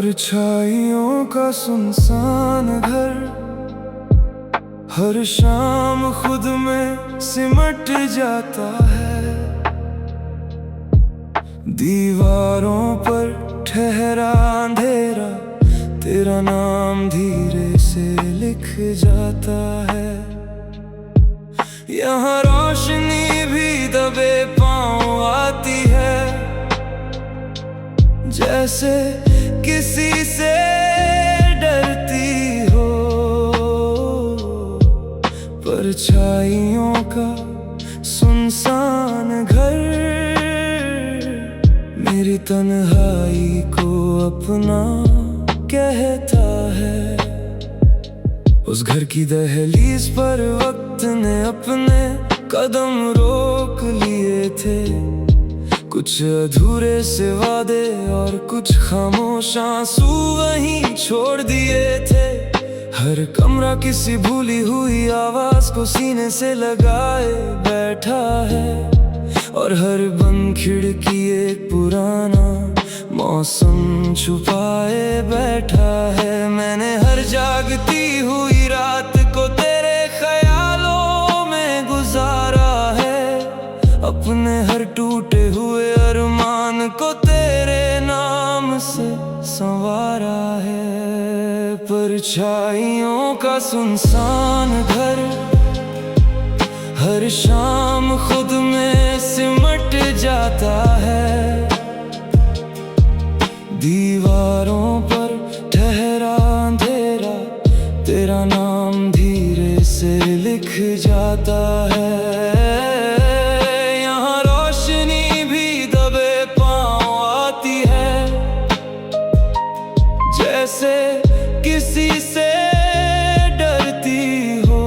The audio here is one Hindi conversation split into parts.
परछाइयों का सुनसान घर, हर शाम खुद में सिमट जाता है। दीवारों पर ठहरा अंधेरा, तेरा नाम धीरे से लिख जाता है। यहाँ रोशनी भी दबे पाँव आती है, जैसे किसी से डरती हो। परछाइयों का सुनसान घर मेरी तन्हाई को अपना कहता है। उस घर की दहलीज पर वक्त ने अपने कदम रोक लिए थे। कुछ अधूरे से वादे और कुछ खामोश आंसू वहीं छोड़ दिए थे। हर कमरा किसी भूली हुई आवाज को सीने से लगाए बैठा है, और हर बंद खिड़की एक पुराना मौसम छुपाए बैठा है। मैंने हर जागती हुई रात को तेरे ख्यालों में गुजारा है, अपने हर टूटे हुए अरमान को तेरे नाम से संवारा है। परछाइयों का सुनसान घर, हर शाम खुद में सिमट जाता है। दीवारों पर ठहरा अंधेरा, तेरा नाम धीरे से लिख जाता है। यहाँ रोशनी भी दबे पाँव आती है, जैसे किसी से डरती हो।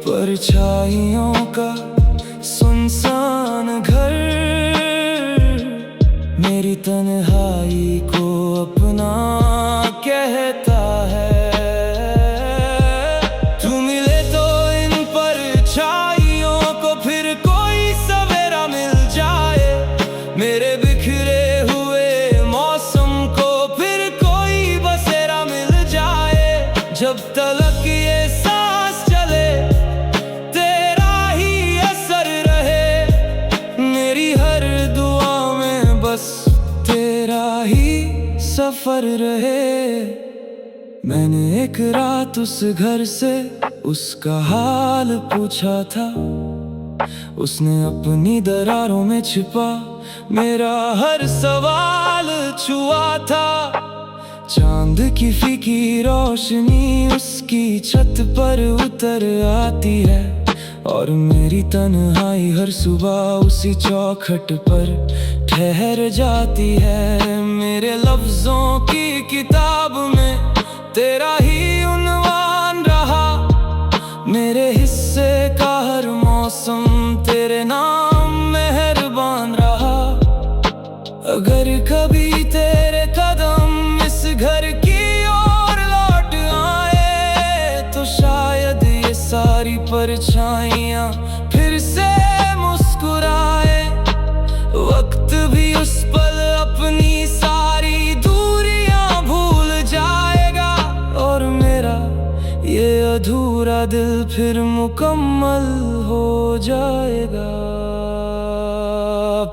परछाइयों का सुनसान घर मेरी तन्हाई को अपना कहता है। तू मिले तो इन परछाइयों को फिर कोई सवेरा मिल जाए। मेरे बिखरे हुए मौसम को फिर कोई बसेरा मिल जाए। जब तलक ये सांस चले तेरा ही असर रहे, मेरी हर दुआ में बस तेरा ही सफर रहे। मैंने एक रात उस घर से उसका हाल पूछा था, उसने अपनी दरारों में छिपा मेरा हर सवाल छुआ था। चांद की फीकी रोशनी उसकी छत पर उतर आती है, और मेरी तन्हाई हर सुबह उसी चौखट पर ठहर जाती है। मेरे लफ्जों की किताब में तेरा ही उन्वान रहा, मेरे हिस्से का हर मौसम तेरे नाम मेहरबान रहा। अगर कभी तेरे कदम इस घर की ओर लौट आए, तो शायद ये सारी परछाइयाँ फिर से मुस्कुराए। वक्त भी उस पल अपनी सारी दूरियां भूल जाएगा, और मेरा ये अधूरा दिल फिर मुकम्मल हो जाएगा।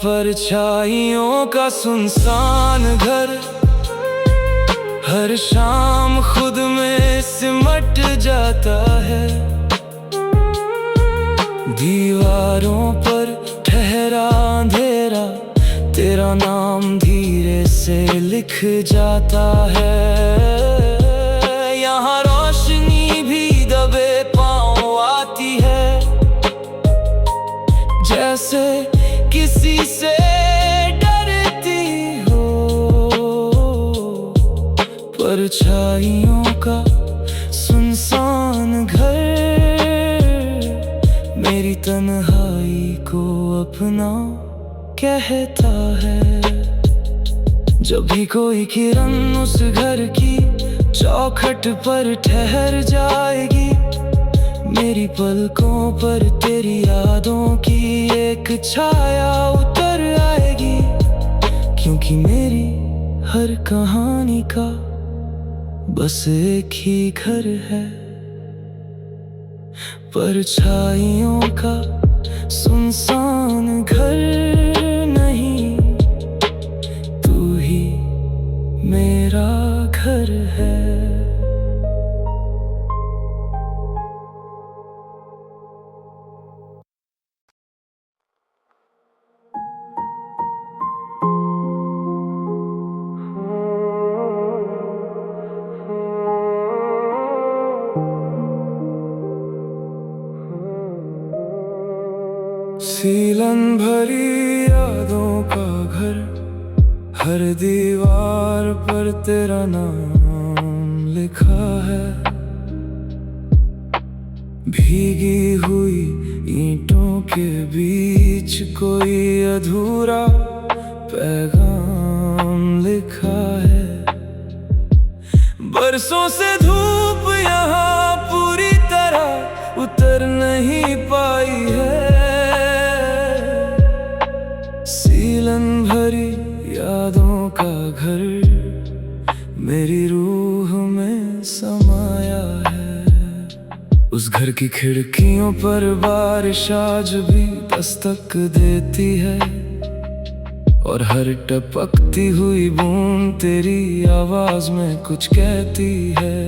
परछाइयों का सुनसान घर, हर शाम खुद में सिमट जाता है। दीवारों पर ठहरा अंधेरा, तेरा नाम धीरे से लिख जाता है। यहाँ रोशनी भी दबे पाँव आती है, जैसे किसी से डरती हो। परछाइयों का सुनसान घर मेरी तन्हाई को अपना कहता है। जब भी कोई किरण उस घर की चौखट पर ठहर जाएगी, मेरी पलकों पर तेरी यादों की एक छाया उतर आएगी। कि मेरी हर कहानी का बस एक ही घर है, परछाइयों का सुनसान घर नहीं, तू ही मेरा घर है। सीलन भरी यादों का घर, हर दीवार पर तेरा नाम लिखा है। भीगी हुई ईंटों के बीच कोई अधूरा पैगाम लिखा है। बरसों से धूप यहाँ पूरी तरह उतर नहीं पाई है। सीलन भरी यादों का घर मेरी रूह में समाया है। उस घर की खिड़कियों पर बारिश आज भी दस्तक देती है, और हर टपकती हुई बूंद तेरी आवाज में कुछ कहती है।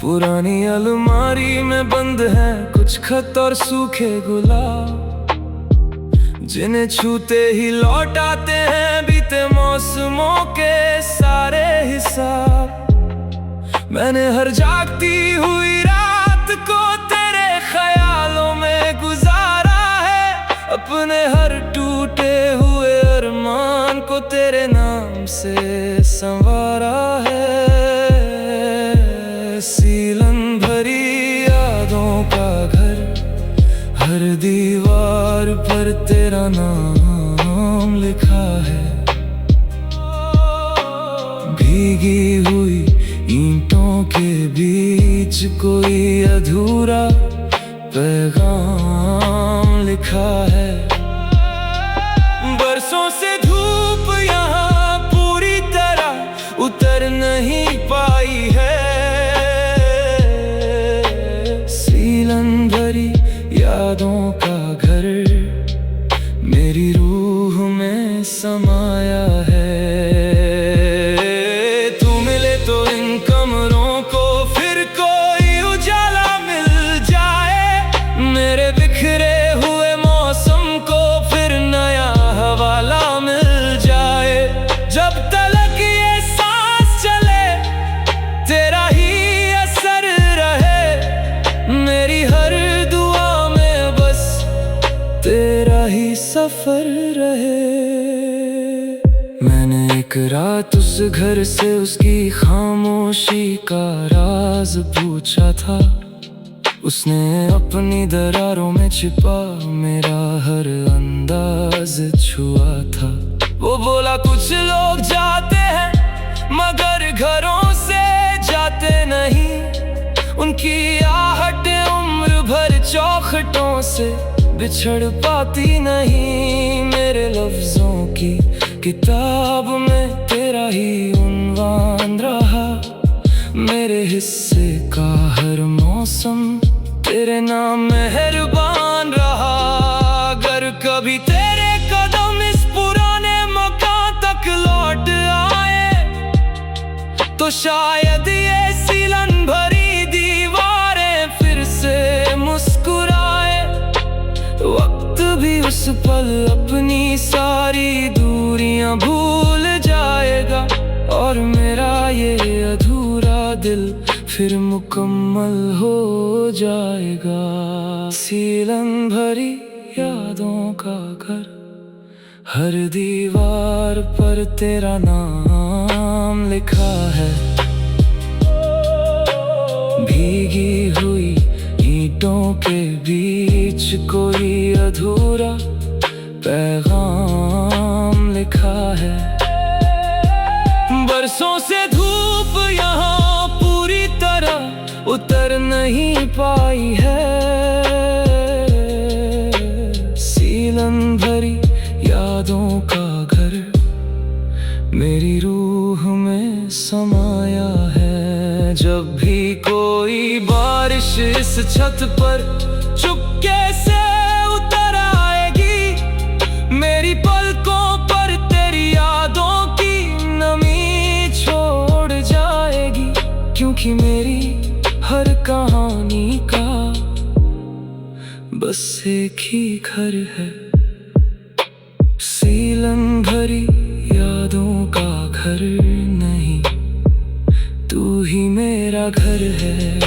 पुरानी अलमारी में बंद है कुछ खत और सूखे गुलाब, जिन्हें छूते ही लौट आते हैं बीते मौसमों के सारे हिसाब। मैंने हर जागती हुई रात को तेरे ख्यालों में गुजारा है, अपने हर टूटे हुए अरमान को तेरे नाम से संवारा है। सीलन भरी यादों का घर, हर दीवार पर तेरा नाम लिखा है। भीगी हुई ईंटों के बीच कोई अधूरा पैगाम लिखा है। बरसों से धूप यहाँ पूरी तरह उतर नहीं पाई है। सीलन भरी यादों का घर मेरी रूह में समाया है। तू मिले तो इन कमरों को फिर कोई उजाला मिल जाए, मेरे बिखरे हुए मौसम को फिर नया हवाला मिल जाए। जब तलक ये सांस चले तेरा ही असर रहे, मेरी हर दुआ में बस तेरा ही सफर रहे। मैंने एक रात उस घर से उसकी खामोशी का राज पूछा था। उसने अपनी दरारों में छिपा मेरा हर अंदाज छुआ था। वो बोला कुछ लोग जाते हैं मगर घरों से जाते नहीं, उनकी आहटें उम्र भर चौखटों से बिछड़ पाती नहीं। मेरे लफ्जों की किताब में तेरा ही उन्वान रहा, मेरे हिस्से का हर मौसम तेरे नाम मेहरबान रहा। अगर कभी तेरे कदम इस पुराने मकान तक लौट आए, तो शायद ये सीलन भरी दीवारें फिर से मुस्कुराए। वक्त भी उस पल अपनी सारी दूरियां भूल जाएगा, और मेरा ये अधूरा दिल फिर मुकम्मल हो जाएगा। सीलन भरी यादों का घर, हर दीवार पर तेरा नाम लिखा है। भीगी हुई ईंटों के बीच कोई अधूरा पैगाम लिखा है। बरसों से धूप यहाँ पूरी तरह उतर नहीं पाई है। सीलन भरी यादों का घर मेरी रूह में समाया है। जब भी कोई बारिश इस छत पर चुपके से उतर आएगी, मेरी पलकों पर तेरी यादों की नमी छोड़ जाएगी। क्योंकि मेरी हर कहानी का बस एक ही घर है, सीलन भरी यादों का घर नहीं, तू ही मेरा घर है।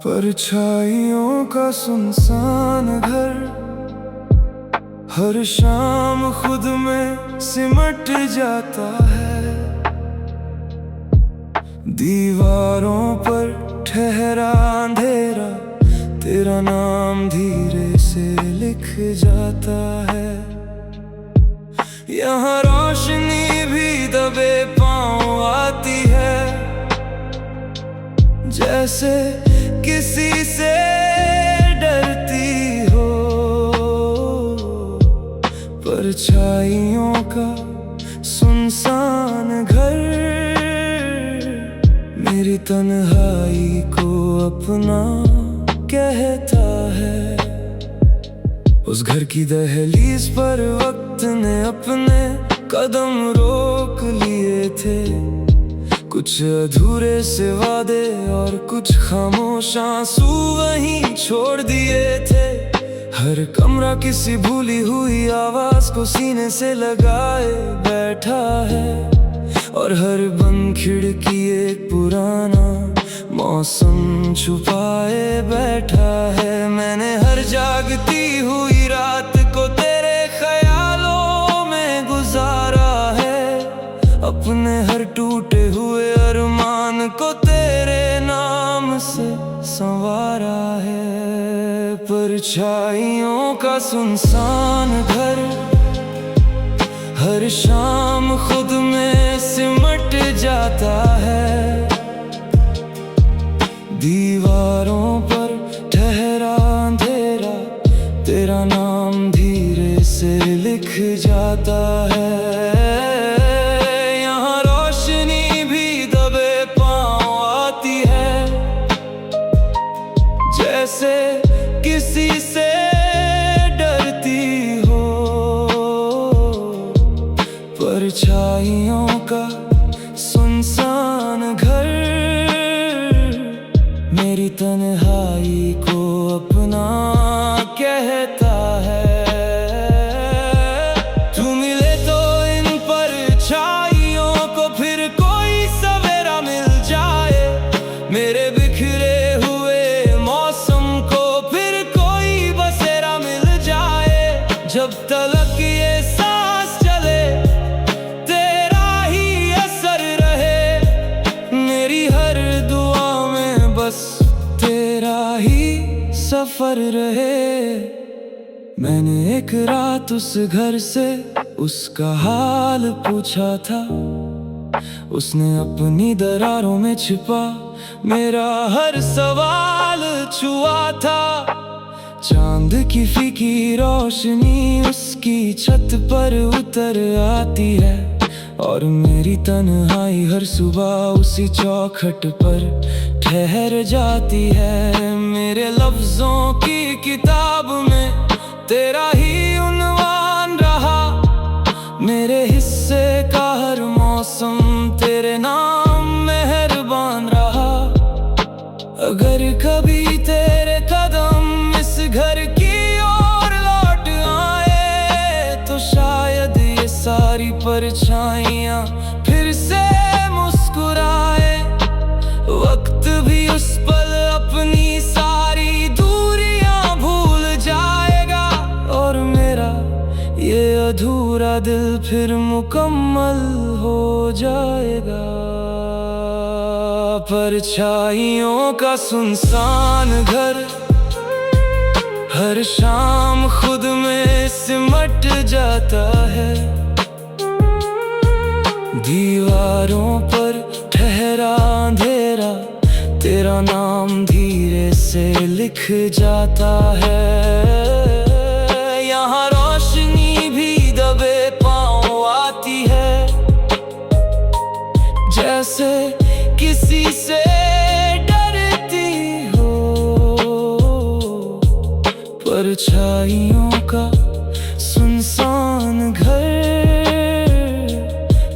परछाइयों का सुनसान घर, हर शाम खुद में सिमट जाता है। दीवारों पर ठहरा अंधेरा, तेरा नाम धीरे से लिख जाता है। यहाँ रोशनी भी दबे पांव आती है, जैसे किसी से डरती हो। परछाइयों का सुनसान घर मेरी तन्हाई को अपना कहता है। उस घर की दहलीज पर वक्त ने अपने कदम रोक लिए थे। कुछ अधूरे से वादे और कुछ खामोश आंसू वहीं छोड़ दिए थे। हर कमरा किसी भूली हुई आवाज को सीने से लगाए बैठा है, और हर बंद खिड़की एक पुराना मौसम छुपाए बैठा है। मैंने हर जागती हुई रात को तेरे ख्यालों में गुजारा है, अपने हर टूटे हुए अरमान को तेरे नाम से संवारा है। परछाइयों का सुनसान घर, हर शाम खुद में सिमट जाता है। दीवारों पर ठहरा अंधेरा, तेरा नाम धीरे से लिख जाता है। जैसे किसी से डरती हो। परछाइयों का सुनसान घर मेरी तन्हाई को अपना कहता है। तू मिले तो इन परछाइयों को फिर कोई सवेरा मिल जाए, मेरे बिखरे जब तलक ये सांस चले, तेरा ही असर रहे। मेरी हर दुआ में बस तेरा ही सफर रहे। मैंने एक रात उस घर से उसका हाल पूछा था, उसने अपनी दरारों में छिपा मेरा हर सवाल छुआ था। चांद की फीकी रोशनी उसकी छत पर उतर आती है, और मेरी तन्हाई हर सुबह उसी चौखट पर ठहर जाती है। मेरे लफ्जों की किताब में तेरा ही उन्वान रहा, मेरे हिस्से का हर मौसम तेरे नाम मेहरबान रहा। अगर कभी तेरे कदम इस घर की ओर लौट आए, तो शायद ये सारी परछाइयाँ फिर से मुस्कुराए। वक्त भी उस पल अपनी सारी दूरियां भूल जाएगा, और मेरा ये अधूरा दिल फिर मुकम्मल हो जाएगा। परछाइयों का सुनसान घर, हर शाम खुद में सिमट जाता है, दीवारों पर ठहरा अंधेरा तेरा नाम धीरे से लिख जाता है। यहाँ रोशनी भी दबे पांव आती है, जैसे किसी से डरती हो। परछाइयों का सुनसान घर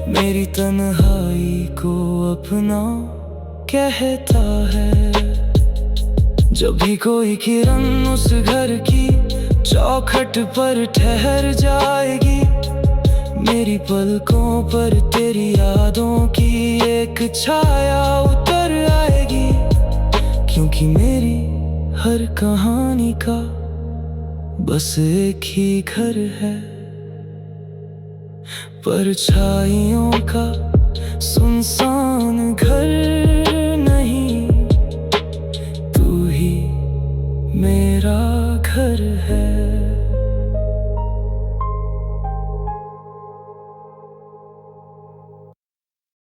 मेरी तन्हाई को अपना कहता है। जब भी कोई किरण उस घर की चौखट पर ठहर जाएगी, मेरी पलकों पर तेरी यादों की एक छाया उतर आएगी। क्योंकि मेरी हर कहानी का बस एक ही घर है, परछाइयों का सुनसान घर नहीं, तू ही मेरा घर है।